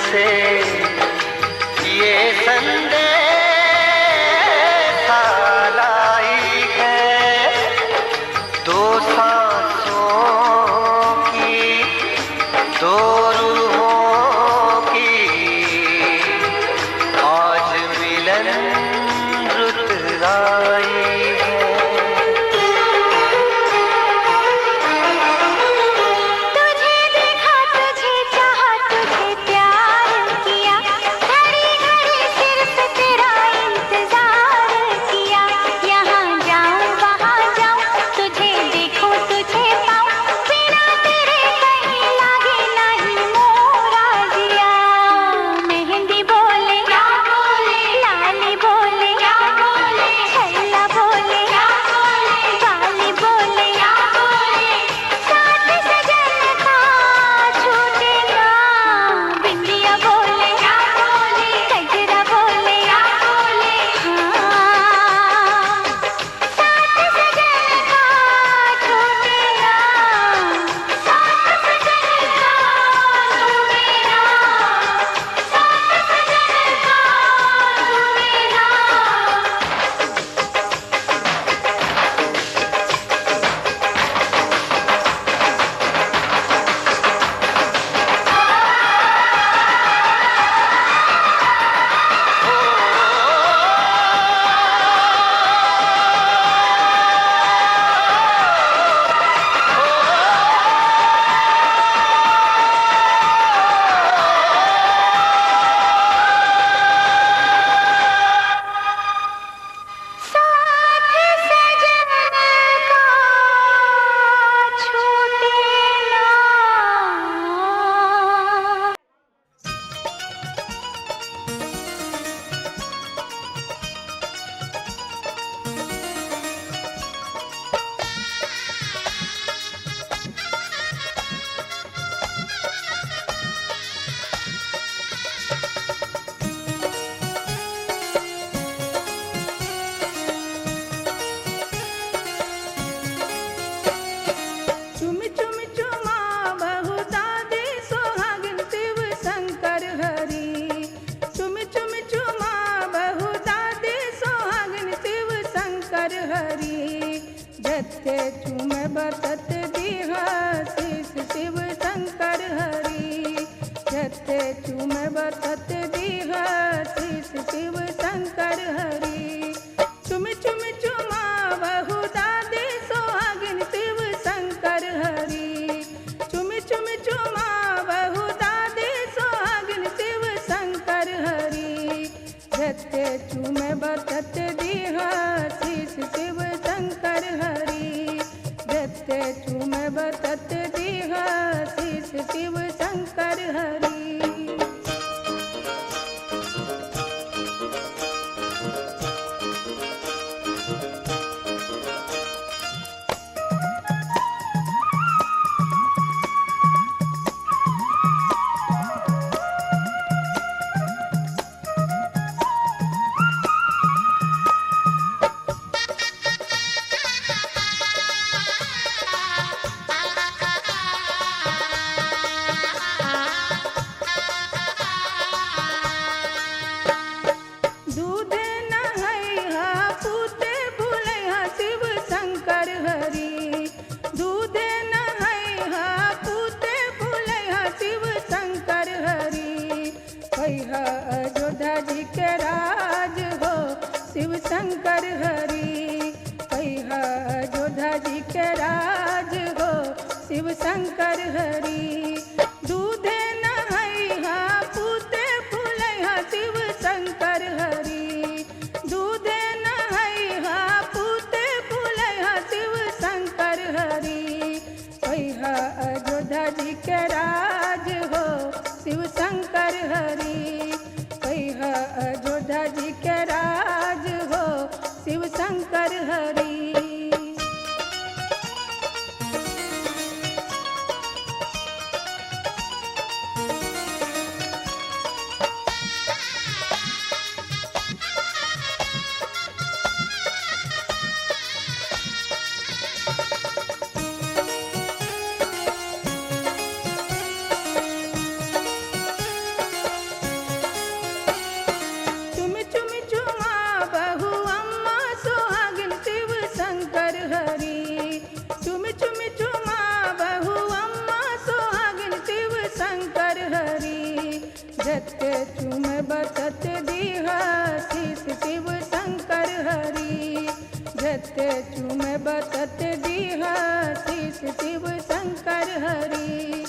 से ये संदेशा लाई है, दो सांसों की, दो रूहों की आज मिलन रुत आई है। जत्थे चूमे बरसत दिहासीस शिव शंकर हरि, जत्थे चूमे बरसत दिहासीस शिव शंकर हरि। चुम चुम चुमा बहु दादी सोहागिन शिव शंकर हरि, चुम चुम चुमा बहु दादी सोहागिन शिव शंकर हरि। जत्थे चूमे बरसत दिहासीस शिव शंकर हरि, जत्थे चूमे बरसत दिहासीस शिव शंकर हरि। अयोध्या जी के राज हो शिव शंकर हरि, कहिया अयोध्या जी के राज हो शिव शंकर हरि। दूधे नहैया पूते फूलैया शिव शंकर हरि, दूधे नहैया पूते फूलैया शिव शंकर हरि। कहिया अयोध्या जी के राज हो शिव शंकर हरि, अयोध्या जी के राज हो शिव शंकर हरि। झटके चूमे बसत दीहा शीस शिव शंकर हरि। झटके चूमे बसत दीहा शीस शिव शंकर हरि।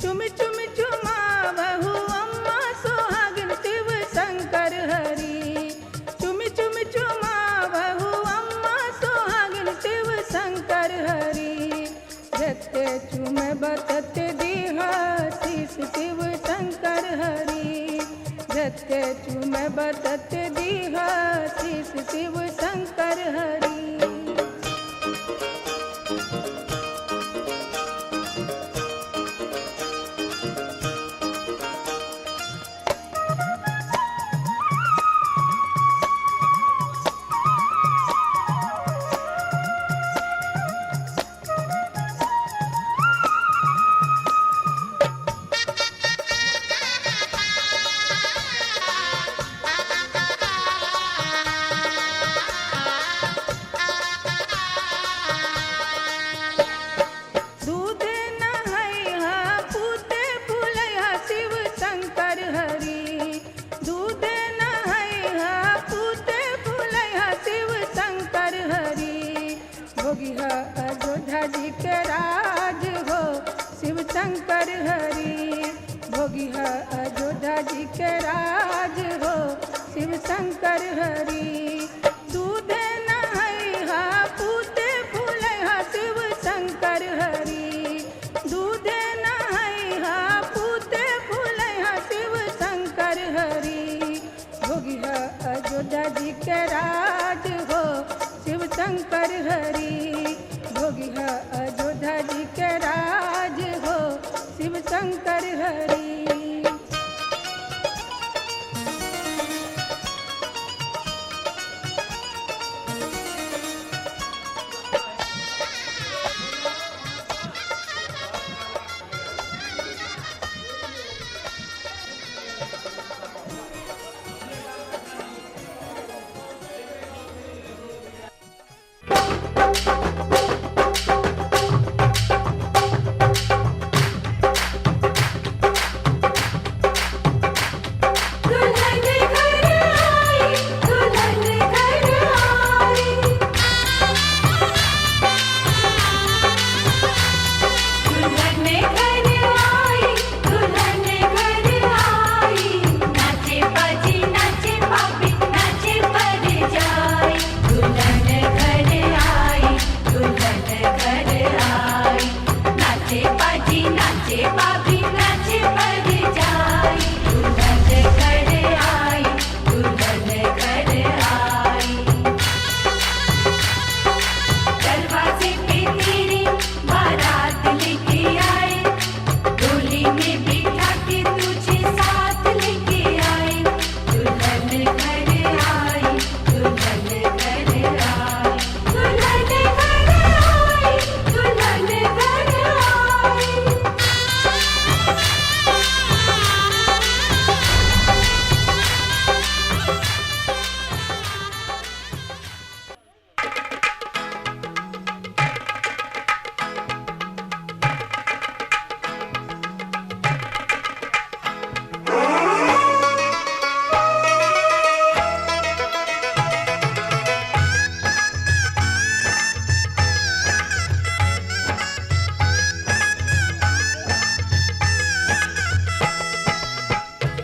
चुम चुम चुमावहु अम्मा सोहागिन शिव शंकर हरि। चुम चुम चुमावहु अम्मा सोहागिन शिव शंकर हरि। झटके चूमे बसत दीहा शीस शिव शंकर हरि। झटके चूमे बसत दीहा शीस शिव शंकर हरि। भोगिहा अयोध्या जी के राज हो शिव शंकर हरि। भोगिहा अयोध्या जी के राज हो शिव शंकर हरि। दूधे नहैहा पूते फूलैहा शिव शंकर हरि। दूधे नहैहा पूते फूलैहा शिव शंकर हरि। भोगिहा अयोध्या जी के राज हो शिव शंकर हरि। भोगिहा अयोध्या जी के राज हो शिव शंकर हरि।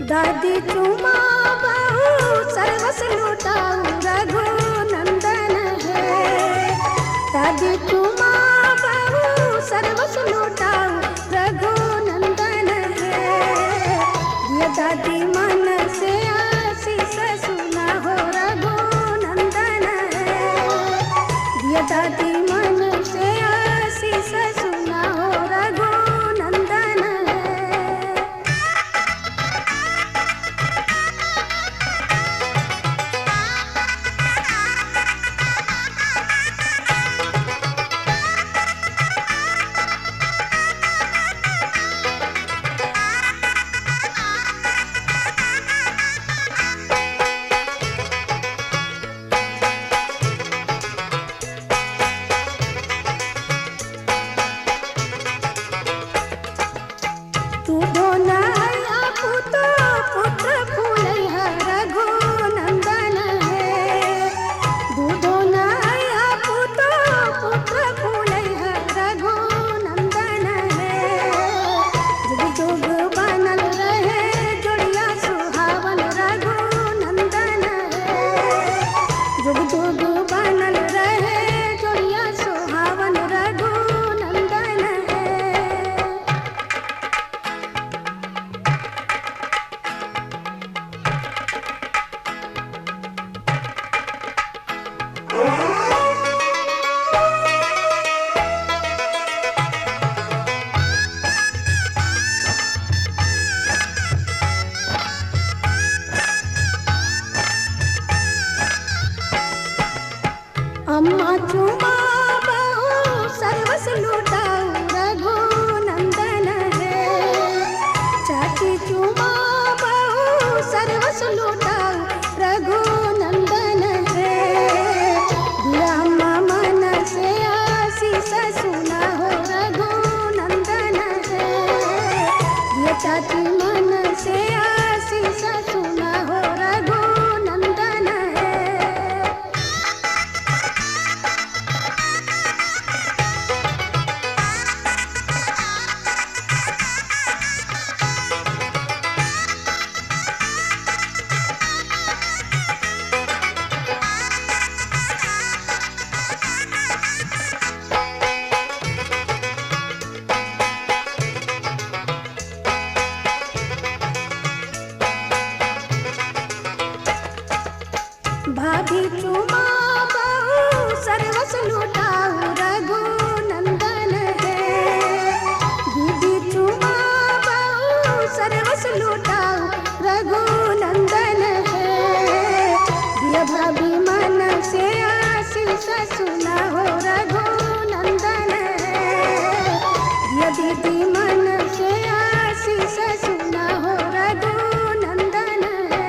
दादी चुमा बहु सर्वस लुटाऊ रघु नंदन है। दादी चुमा बहु सर्वस लुटाऊ रघु नंदन है। ये दादी मन से आशीष सुना हो रघु नंदन है। ये दादी मन से आशीष सुना हो रघु नंदन है। तू चाची मन से आशीष सुना हो रघुनंदन है। भाभी चुमा बहु सर्वस लुटाऊ रघुनंदन है। दीदी चुमा बहु सर्वस लुटाऊ रघुनंदन है। दिया भाभी मन से आशीष सुना हो रघुनंदन है। दिया दीदी मन से आशीष सुना हो रघुनंदन है।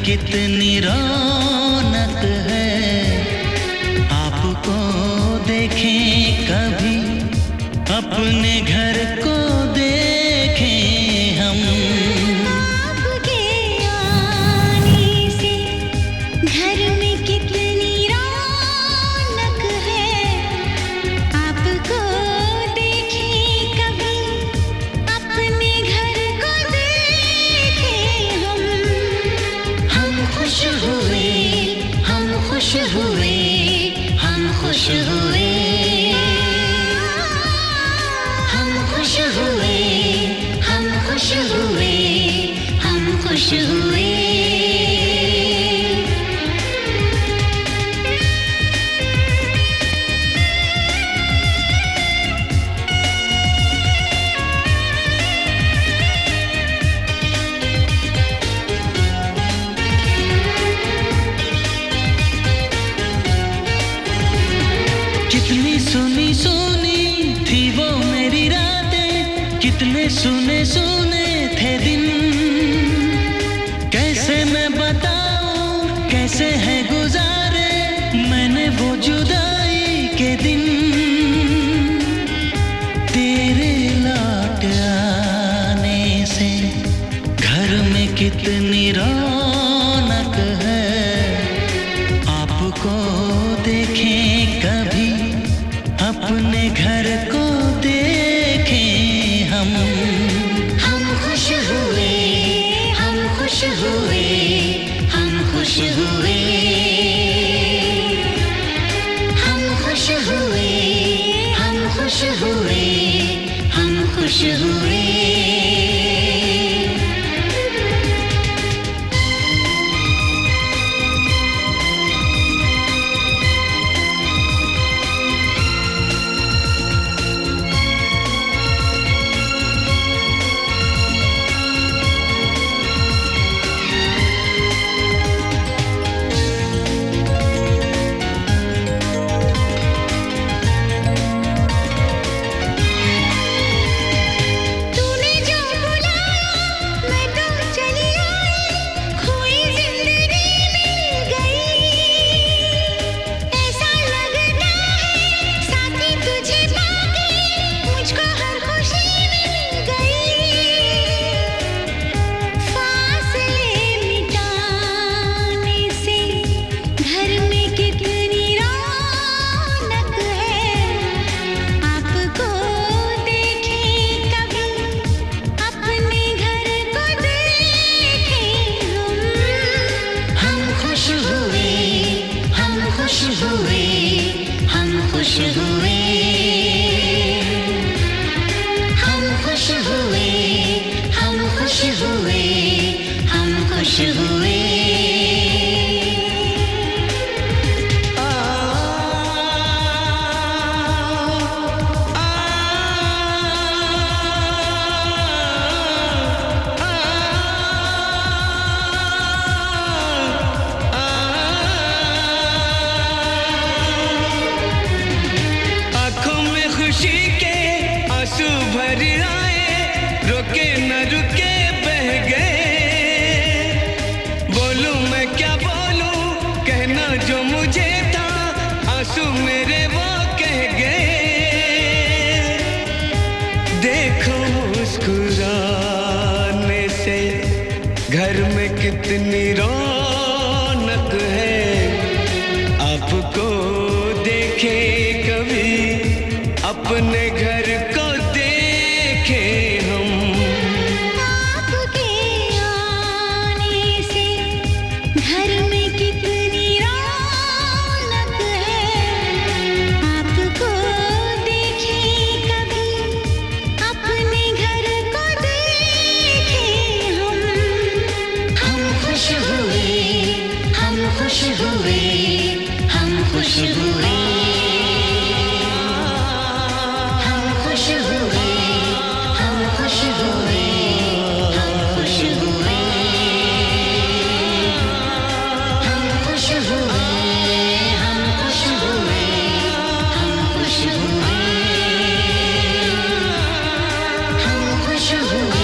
कितनी रौनक है, आपको देखें कभी, अपने घर को देखें हम। आपके आने से घर में कितनी रौनक है, आपको देखें कभी, अपने घर को देखें हम। हम खुश हुए, हम खुश हुए, हम खुश हुए, हम खुश हुए, हम खुश हुए, हम खुश हुए। कितनी सुनी सुनी थी वो मेरी रातें, कितने सुने सुने थे दिन। कैसे मैं बताऊं कैसे है गुजारे मैंने वो जुदाई के दिन। तेरे लौट आने से घर में कितनी रौनक है, आपको देखें कभी, अपने घर को देखें हम। हम खुश हुए, हम खुश हुए, हम खुश हुए, हम खुश हुए, हम खुश हुए, हम खुश हुए। तूने जो बुलाया मैं तो चली आई, खोई जिंदगी मिल गई। ऐसा लगता है साथी तुझे पाके मुझको हर खुशी मिल गई। फासले मिटाने से घर में कितनी रौनक है, आपको देखें कभी, अपने घर को देखें हम। हम खुश हुए, हम खुश हुए, हम खुश हुए, हम खुश हुए, हम खुश हुए, हम खुश हुए। आँखों में खुशी के आंसू भर आए, रुके न रुके बह गए। बोलूं मैं क्या बोलूं, कहना जो मुझे था, आंसू मेरे वो कह गए। देखो मुस्कुराने से घर में कितनी रौनक है, आपको देखे कभी, अपने घर को देखे हम। आपके आने से घर में कितनी रौनक है, आपको देखें कभी, अपने घर को देखें हम। हम खुश हुए, हम खुश हुए, हम खुश हुए, हम खुश हुए, हम खुश हुए, हम खुश हुए, हम खुश हुए, हम खुश हुए, हम खुश हुए, हम खुश हुए।